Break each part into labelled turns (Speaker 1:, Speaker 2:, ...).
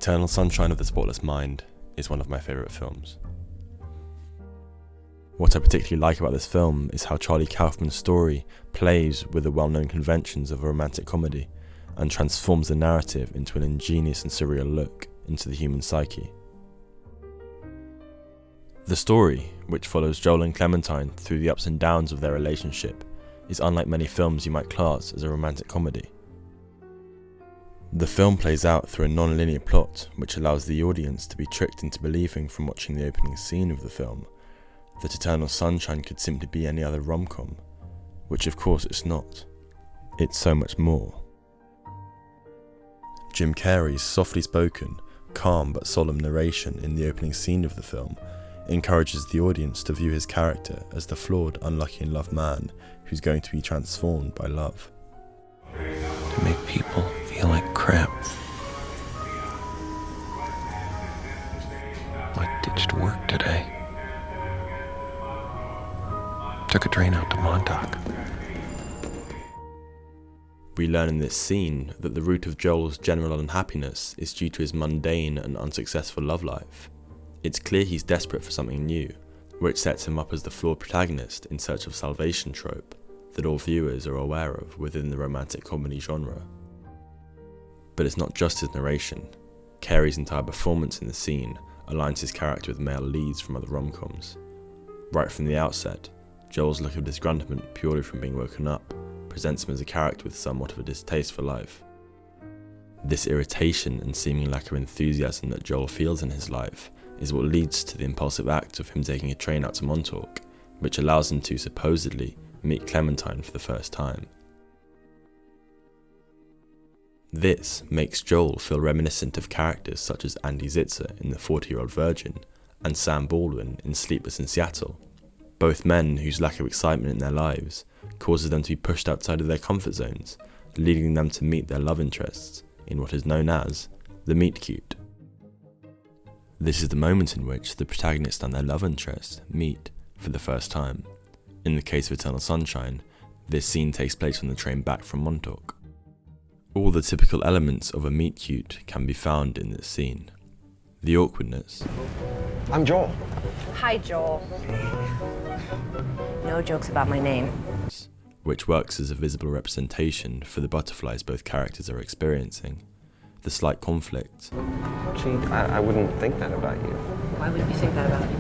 Speaker 1: Eternal Sunshine of the Spotless Mind is one of my favourite films. What I particularly like about this film is how Charlie Kaufman's story plays with the well-known conventions of a romantic comedy and transforms the narrative into an ingenious and surreal look into the human psyche. The story, which follows Joel and Clementine through the ups and downs of their relationship, is unlike many films you might class as a romantic comedy. The film plays out through a non-linear plot which allows the audience to be tricked into believing from watching the opening scene of the film that Eternal Sunshine could simply be any other rom-com, which of course it's not. It's so much more. Jim Carrey's softly spoken, calm but solemn narration in the opening scene of the film encourages the audience to view his character as the flawed, unlucky in love man who's going to be transformed by love.
Speaker 2: To make people feel like crap. I ditched work today. Took a train out to Montauk.
Speaker 1: We learn in this scene that the root of Joel's general unhappiness is due to his mundane and unsuccessful love life. It's clear he's desperate for something new, which sets him up as the flawed protagonist in search of salvation trope that all viewers are aware of within the romantic comedy genre. But it's not just his narration. Carey's entire performance in the scene aligns his character with male leads from other rom-coms. Right from the outset, Joel's look of disgruntlement purely from being woken up presents him as a character with somewhat of a distaste for life. This irritation and seeming lack of enthusiasm that Joel feels in his life is what leads to the impulsive act of him taking a train out to Montauk, which allows him to, supposedly, meet Clementine for the first time. This makes Joel feel reminiscent of characters such as Andy Zitzer in The 40-Year-Old Virgin and Sam Baldwin in Sleepless in Seattle, both men whose lack of excitement in their lives causes them to be pushed outside of their comfort zones, leading them to meet their love interests in what is known as the meet-cute. This is the moment in which the protagonist and their love interest meet for the first time. In the case of Eternal Sunshine, this scene takes place on the train back from Montauk. All the typical elements of a meet-cute can be found in this scene. The awkwardness.
Speaker 3: I'm Joel.
Speaker 4: Hi, Joel. No jokes about my name.
Speaker 1: Which works as a visible representation for the butterflies both characters are experiencing. The slight conflict.
Speaker 3: Gee, I wouldn't think that about you.
Speaker 4: Why wouldn't you think that about me?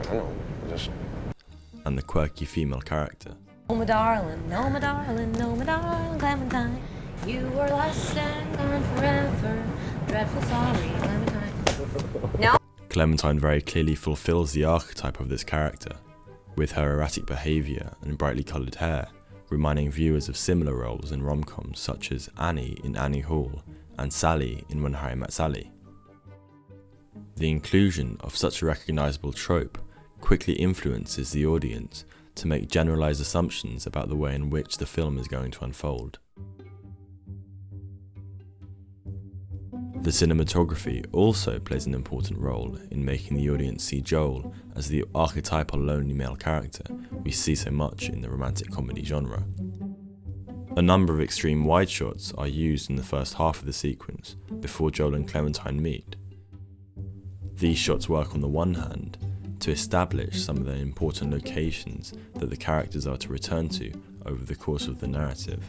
Speaker 3: I don't know, just...
Speaker 1: And the quirky female character.
Speaker 4: Oh, my darling, oh, my darling, oh, my darling, Clementine. You were lost and gone forever. Dreadful sorry, Clementine. No?
Speaker 1: Clementine very clearly fulfills the archetype of this character, with her erratic behaviour and brightly coloured hair, reminding viewers of similar roles in rom-coms such as Annie in Annie Hall and Sally in When Harry Met Sally. The inclusion of such a recognisable trope quickly influences the audience to make generalised assumptions about the way in which the film is going to unfold. The cinematography also plays an important role in making the audience see Joel as the archetypal lonely male character we see so much in the romantic comedy genre. A number of extreme wide shots are used in the first half of the sequence before Joel and Clementine meet. These shots work on the one hand to establish some of the important locations that the characters are to return to over the course of the narrative.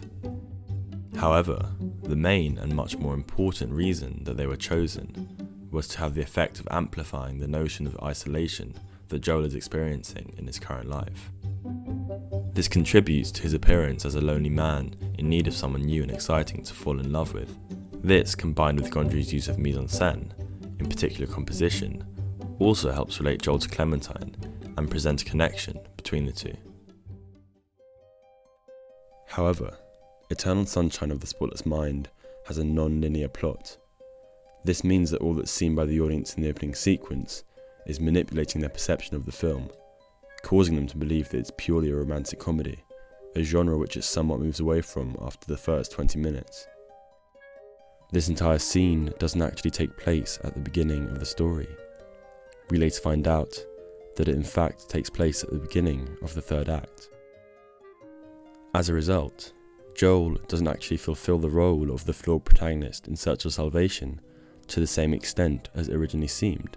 Speaker 1: However, the main and much more important reason that they were chosen was to have the effect of amplifying the notion of isolation that Joel is experiencing in his current life. This contributes to his appearance as a lonely man in need of someone new and exciting to fall in love with. This, combined with Gondry's use of mise-en-scène, in particular composition, also helps relate Joel to Clementine and present a connection between the two. However, Eternal Sunshine of the Spotless Mind has a non-linear plot. This means that all that's seen by the audience in the opening sequence is manipulating their perception of the film, causing them to believe that it's purely a romantic comedy, a genre which it somewhat moves away from after the first 20 minutes. This entire scene doesn't actually take place at the beginning of the story. We later find out that it in fact takes place at the beginning of the third act. As a result, Joel doesn't actually fulfill the role of the flawed protagonist in search of salvation to the same extent as it originally seemed.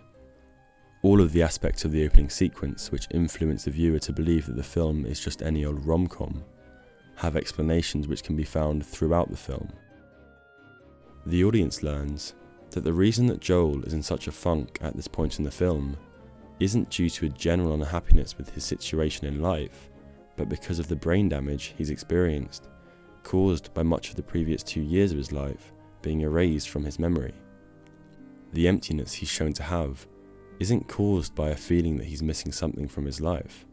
Speaker 1: All of the aspects of the opening sequence which influence the viewer to believe that the film is just any old rom-com have explanations which can be found throughout the film. The audience learns that the reason that Joel is in such a funk at this point in the film isn't due to a general unhappiness with his situation in life, but because of the brain damage he's experienced, caused by much of the previous 2 years of his life being erased from his memory. The emptiness he's shown to have isn't caused by a feeling that he's missing something from his life,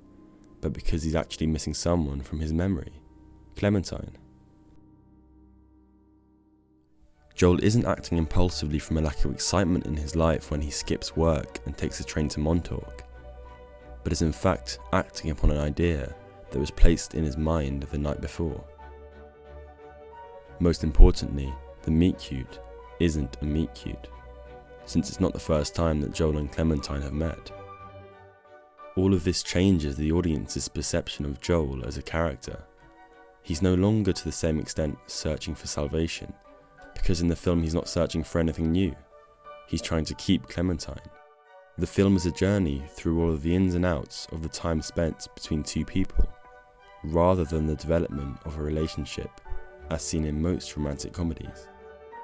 Speaker 1: but because he's actually missing someone from his memory, Clementine. Joel isn't acting impulsively from a lack of excitement in his life when he skips work and takes the train to Montauk, but is in fact acting upon an idea that was placed in his mind the night before. Most importantly, the meet-cute isn't a meet-cute, since it's not the first time that Joel and Clementine have met. All of this changes the audience's perception of Joel as a character. He's no longer to the same extent searching for salvation, because in the film he's not searching for anything new. He's trying to keep Clementine. The film is a journey through all of the ins and outs of the time spent between two people, rather than the development of a relationship, as seen in most romantic comedies.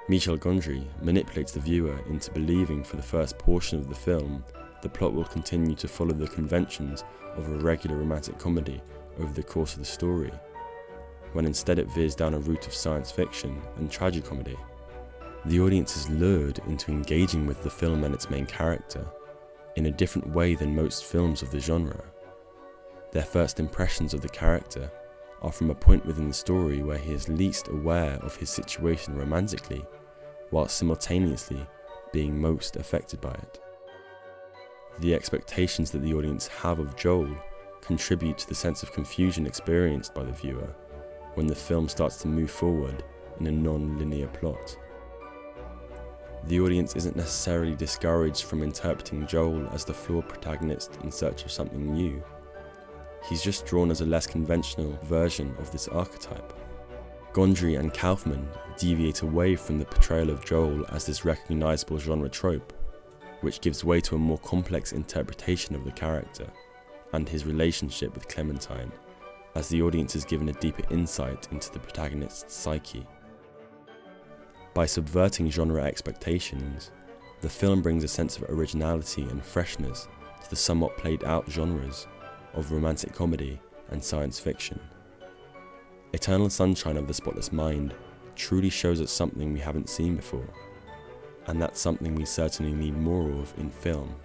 Speaker 1: Michel Gondry manipulates the viewer into believing for the first portion of the film the plot will continue to follow the conventions of a regular romantic comedy over the course of the story, when instead it veers down a route of science fiction and tragicomedy. The audience is lured into engaging with the film and its main character in a different way than most films of the genre. Their first impressions of the character are from a point within the story where he is least aware of his situation romantically, while simultaneously being most affected by it. The expectations that the audience have of Joel contribute to the sense of confusion experienced by the viewer when the film starts to move forward in a non-linear plot. The audience isn't necessarily discouraged from interpreting Joel as the flawed protagonist in search of something new. He's just drawn as a less conventional version of this archetype. Gondry and Kaufman deviate away from the portrayal of Joel as this recognizable genre trope, which gives way to a more complex interpretation of the character and his relationship with Clementine, as the audience is given a deeper insight into the protagonist's psyche. By subverting genre expectations, the film brings a sense of originality and freshness to the somewhat played out genres of romantic comedy and science fiction. Eternal Sunshine of the Spotless Mind truly shows us something we haven't seen before, and that's something we certainly need more of in film.